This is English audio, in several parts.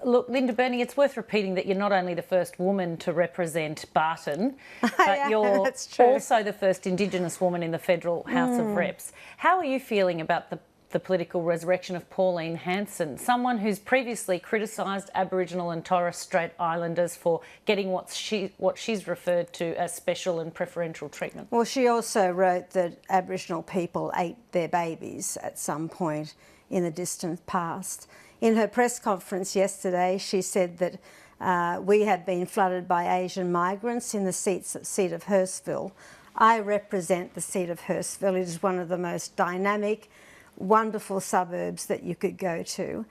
Look, Linda Burney, it's worth repeating that you're not only the first woman to represent Barton, but Yeah, you're that's true. also the first Indigenous woman in the Federal House of Reps. How are you feeling about the political resurrection of Pauline Hanson, someone who's previously criticised Aboriginal and Torres Strait Islanders for getting what she's referred to as special and preferential treatment? Well, she also wrote that Aboriginal people ate their babies at some point in the distant past. In her press conference yesterday, she said that we have been flooded by Asian migrants in the seat of Hurstville. I represent the seat of Hurstville. It is one of the most dynamic, wonderful suburbs that you could go to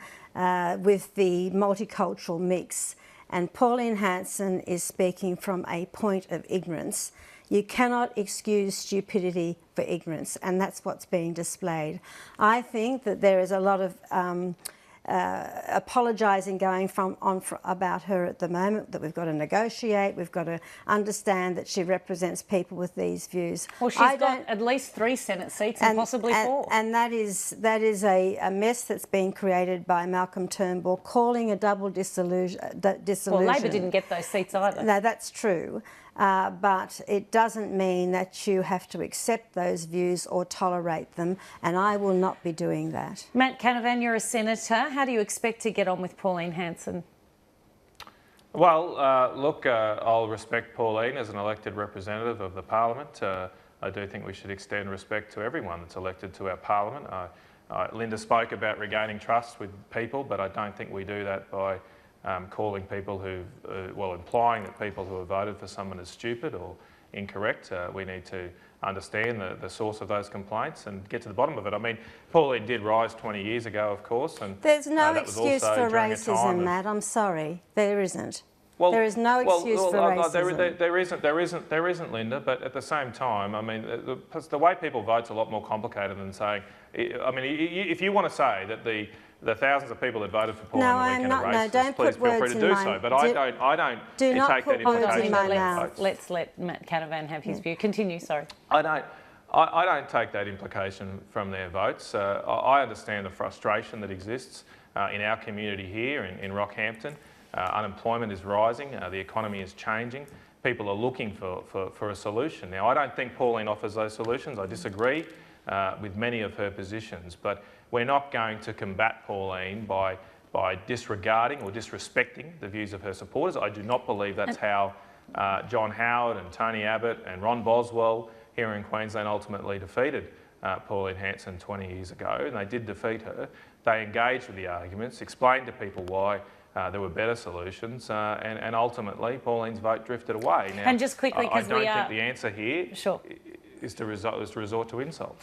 with the multicultural mix. And Pauline Hanson is speaking from a point of ignorance. You cannot excuse stupidity for ignorance, and that's what's being displayed. I think that there is a lot of apologising going on about her at the moment, that we've got to negotiate, we've got to understand that she represents people with these views. Well, she's got at least 3 Senate seats and possibly 4. And that is a mess that's been created by Malcolm Turnbull, calling a double dissolution. Well, Labor didn't get those seats either. No, that's true. But it doesn't mean that you have to accept those views or tolerate them, and I will not be doing that. Matt Canavan, you're a senator. How do you expect to get on with Pauline Hanson? Well, look, I'll respect Pauline as an elected representative of the Parliament. I do think we should extend respect to everyone that's elected to our Parliament. Linda spoke about regaining trust with people, but I don't think we do that by calling people who, implying that people who have voted for someone is stupid or incorrect. We need to understand the source of those complaints and get to the bottom of it. I mean, Pauline did rise 20 years ago, of course. And there's no excuse for racism, Matt. I'm sorry, there isn't. Well, there is no excuse for racism. There isn't, Linda. But at the same time, I mean, the way people vote's a lot more complicated than saying. I mean, if you want to say that the thousands of people that voted for Pauline on the weekend are racist, please feel free to do so. But I don't take that implication. Let's let Matt Canavan have his view. Continue, sorry. I don't take that implication from their votes. I understand the frustration that exists in our community here in Rockhampton. Unemployment is rising, the economy is changing. People are looking for a solution. Now, I don't think Pauline offers those solutions. I disagree with many of her positions, but we're not going to combat Pauline by disregarding or disrespecting the views of her supporters. I do not believe that's how John Howard and Tony Abbott and Ron Boswell here in Queensland ultimately defeated Pauline Hanson 20 years ago, and they did defeat her. They engaged with the arguments, explained to people why there were better solutions, and ultimately Pauline's vote drifted away. Now, and just quickly, because I don't think the answer here sure. is to resort to insult.